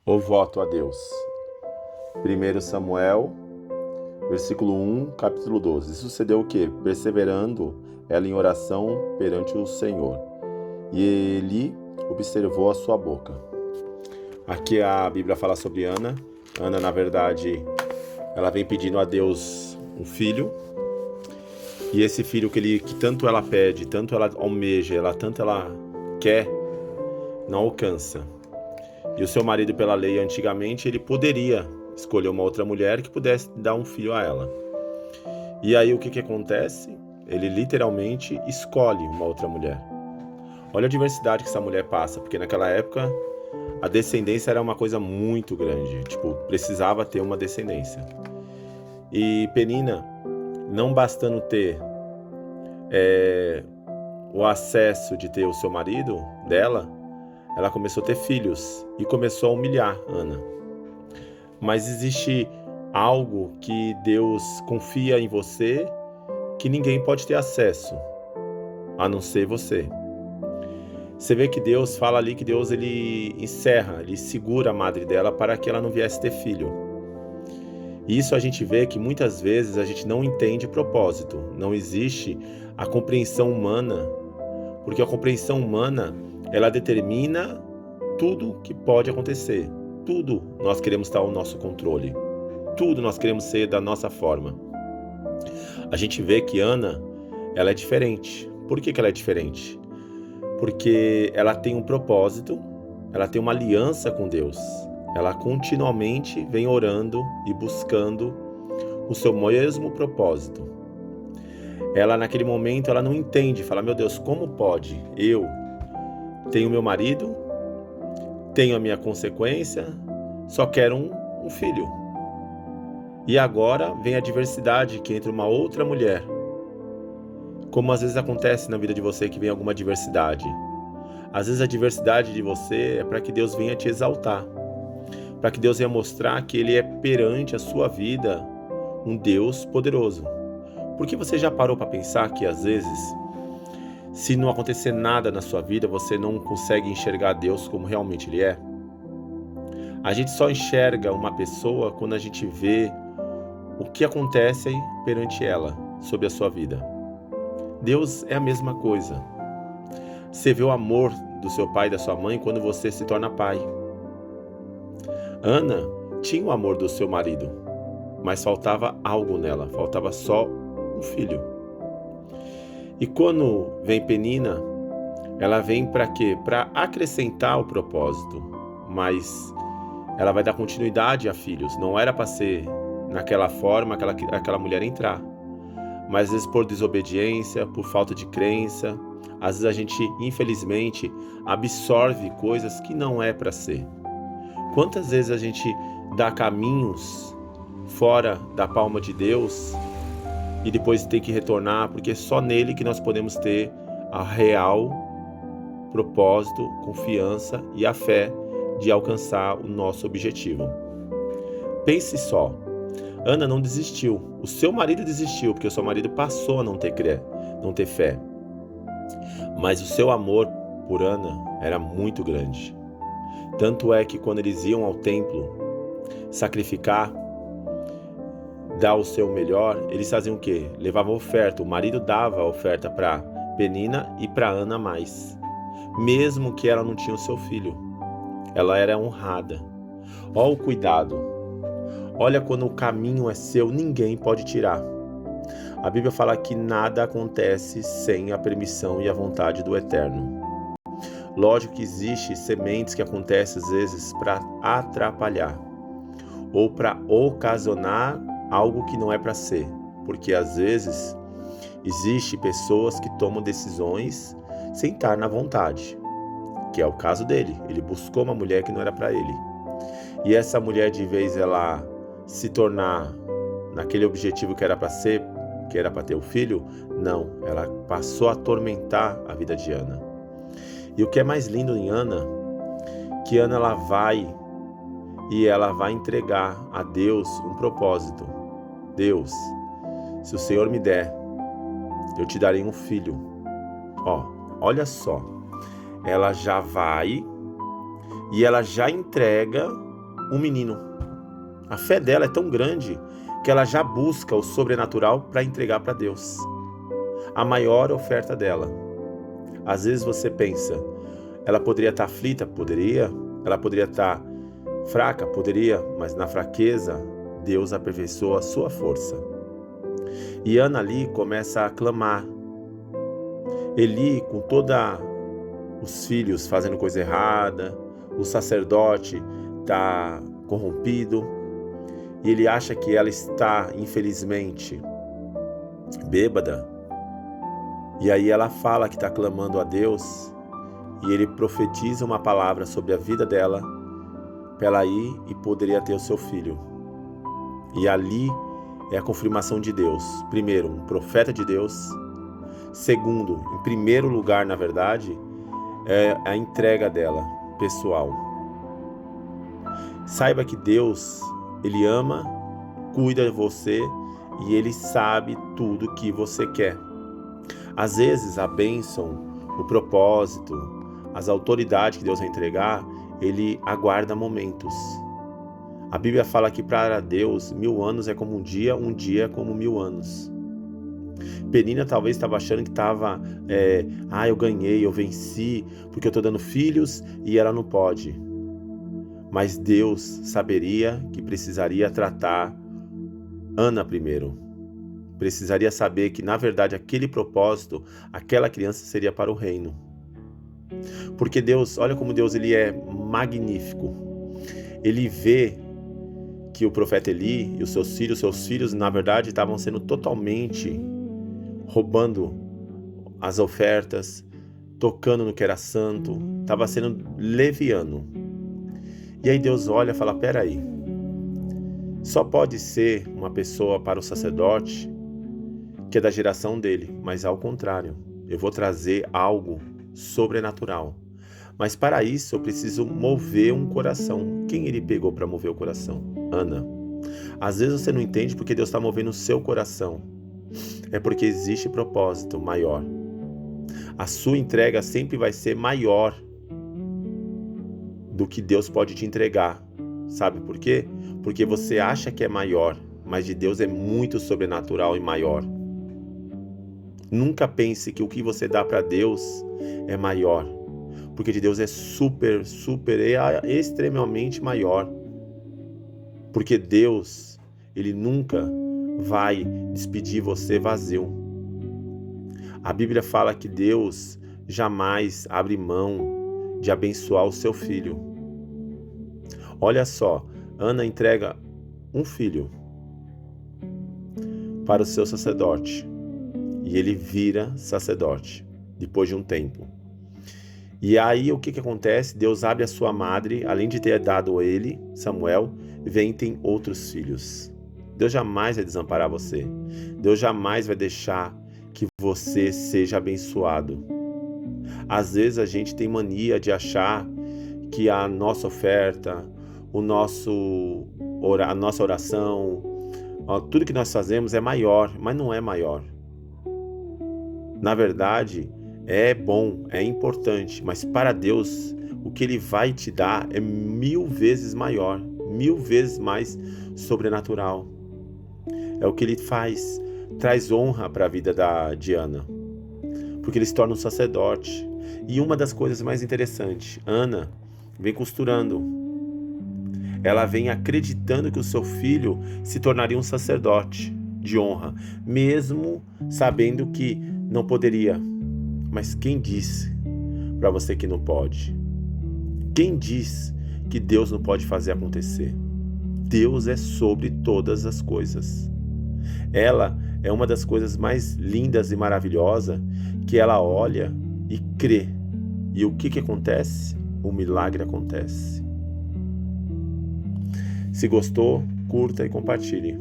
O voto a Deus. 1 Samuel, versículo 1, capítulo 12. Sucedeu o quê? Perseverando ela em oração perante o Senhor, e ele observou a sua boca. Aqui a Bíblia fala sobre Ana. Ana, na verdade, ela vem pedindo a Deus um filho, e esse filho que tanto ela pede, tanto ela almeja, tanto ela quer, não alcança. E o seu marido, pela lei antigamente, ele poderia escolher uma outra mulher que pudesse dar um filho a ela. E aí o que acontece? Ele literalmente escolhe uma outra mulher. Olha a diversidade que essa mulher passa, porque naquela época a descendência era uma coisa muito grande, precisava ter uma descendência. E Penina, não bastando ter o acesso de ter o seu marido dela, ela começou a ter filhos e começou a humilhar Ana. Mas existe algo que Deus confia em você que ninguém pode ter acesso, a não ser você. Você vê que Deus fala ali que Deus ele segura a madre dela para que ela não viesse ter filho. E isso a gente vê que muitas vezes a gente não entende propósito, não existe a compreensão humana, porque a compreensão humana ela determina tudo que pode acontecer. Tudo nós queremos estar ao nosso controle. Tudo nós queremos ser da nossa forma. A gente vê que Ana, ela é diferente. Por que ela é diferente? Porque ela tem um propósito, ela tem uma aliança com Deus. Ela continuamente vem orando e buscando o seu mesmo propósito. Ela, naquele momento, ela não entende, fala, meu Deus, como pode? Eu tenho meu marido, tenho a minha consequência, só quero um filho. E agora vem a diversidade que entra uma outra mulher. Como às vezes acontece na vida de você que vem alguma diversidade. Às vezes a diversidade de você é para que Deus venha te exaltar. Para que Deus venha mostrar que Ele é perante a sua vida um Deus poderoso. Porque você já parou para pensar que às vezes, se não acontecer nada na sua vida, você não consegue enxergar Deus como realmente Ele é? A gente só enxerga uma pessoa quando a gente vê o que acontece perante ela, sobre a sua vida. Deus é a mesma coisa. Você vê o amor do seu pai e da sua mãe quando você se torna pai. Ana tinha o amor do seu marido, mas faltava algo nela, faltava só um filho. E quando vem Penina, ela vem para quê? Para acrescentar o propósito, mas ela vai dar continuidade a filhos. Não era para ser naquela forma aquela mulher entrar, mas às vezes por desobediência, por falta de crença, às vezes a gente, infelizmente, absorve coisas que não é para ser. Quantas vezes a gente dá caminhos fora da palma de Deus e depois tem que retornar, porque é só nele que nós podemos ter a real propósito, confiança e a fé de alcançar o nosso objetivo. Pense só, Ana não desistiu, o seu marido desistiu, porque o seu marido passou a não ter fé. Mas o seu amor por Ana era muito grande. Tanto é que quando eles iam ao templo sacrificar, dar o seu melhor, eles faziam o quê? Levavam oferta, o marido dava a oferta para Penina e para Ana mais. Mesmo que ela não tinha o seu filho, ela era honrada. Olha o cuidado. Olha, quando o caminho é seu, ninguém pode tirar. A Bíblia fala que nada acontece sem a permissão e a vontade do Eterno. Lógico que existem sementes que acontecem às vezes para atrapalhar ou para ocasionar algo que não é para ser, porque às vezes existem pessoas que tomam decisões sem estar na vontade, que é o caso dele. Ele buscou uma mulher que não era para ele, e essa mulher, de vez ela se tornar naquele objetivo que era para ser, que era para ter o filho, não, ela passou a atormentar a vida de Ana. E o que é mais lindo em Ana, que Ana ela vai entregar a Deus um propósito. Deus, se o Senhor me der, eu te darei um filho. Olha só, ela já vai e ela já entrega um menino. A fé dela é tão grande que ela já busca o sobrenatural para entregar para Deus. A maior oferta dela. Às vezes você pensa, ela poderia estar aflita? Poderia. Ela poderia estar fraca? Poderia. Mas na fraqueza, Deus aperfeiçoa a sua força. E Ana ali começa a clamar. Eli, com todos os filhos fazendo coisa errada, o sacerdote está corrompido, e ele acha que ela está, infelizmente, bêbada. E aí ela fala que está clamando a Deus, e ele profetiza uma palavra sobre a vida dela, para ela ir e poderia ter o seu filho. E ali é a confirmação de Deus. Primeiro, um profeta de Deus. Segundo, em primeiro lugar, na verdade, é a entrega dela, pessoal. Saiba que Deus, Ele ama, cuida de você e Ele sabe tudo que você quer. Às vezes, a bênção, o propósito, as autoridades que Deus vai entregar, Ele aguarda momentos. A Bíblia fala que para Deus, 1000 anos é como um dia é como 1000 anos. Penina talvez estava achando que estava, eu ganhei, eu venci, porque eu estou dando filhos e ela não pode. Mas Deus saberia que precisaria tratar Ana primeiro. Precisaria saber que, na verdade, aquele propósito, aquela criança seria para o reino. Porque Deus, olha como Deus ele é magnífico. Ele vê que o profeta Eli e os seus filhos, na verdade, estavam sendo totalmente roubando as ofertas, tocando no que era santo, estava sendo leviano. E aí Deus olha e fala, peraí, só pode ser uma pessoa para o sacerdote que é da geração dele, mas ao contrário, eu vou trazer algo sobrenatural. Mas para isso eu preciso mover um coração. Quem ele pegou para mover o coração? Ana. Às vezes você não entende porque Deus está movendo o seu coração. É porque existe propósito maior. A sua entrega sempre vai ser maior do que Deus pode te entregar. Sabe por quê? Porque você acha que é maior, mas de Deus é muito sobrenatural e maior. Nunca pense que o que você dá para Deus é maior, porque de Deus é super extremamente maior. Porque Deus, Ele nunca vai despedir você vazio. A Bíblia fala que Deus jamais abre mão de abençoar o seu filho. Olha só, Ana entrega um filho para o seu sacerdote e ele vira sacerdote depois de um tempo. E aí o que acontece? Deus abre a sua madre, além de ter dado a ele, Samuel, vem tem outros filhos. Deus jamais vai desamparar você. Deus jamais vai deixar que você seja abençoado. Às vezes a gente tem mania de achar que a nossa oferta, a nossa oração, tudo que nós fazemos é maior, mas não é maior. Na verdade, é bom, é importante, mas para Deus, o que Ele vai te dar é 1000 vezes maior, 1000 vezes mais sobrenatural. É o que Ele faz, traz honra para a vida da Diana, porque Ele se torna um sacerdote. E uma das coisas mais interessantes, Ana vem costurando. Ela vem acreditando que o seu filho se tornaria um sacerdote de honra, mesmo sabendo que não poderia. Mas quem disse para você que não pode? Quem diz que Deus não pode fazer acontecer? Deus é sobre todas as coisas. Ela é uma das coisas mais lindas e maravilhosas que ela olha e crê. E o que acontece? O milagre acontece. Se gostou, curta e compartilhe.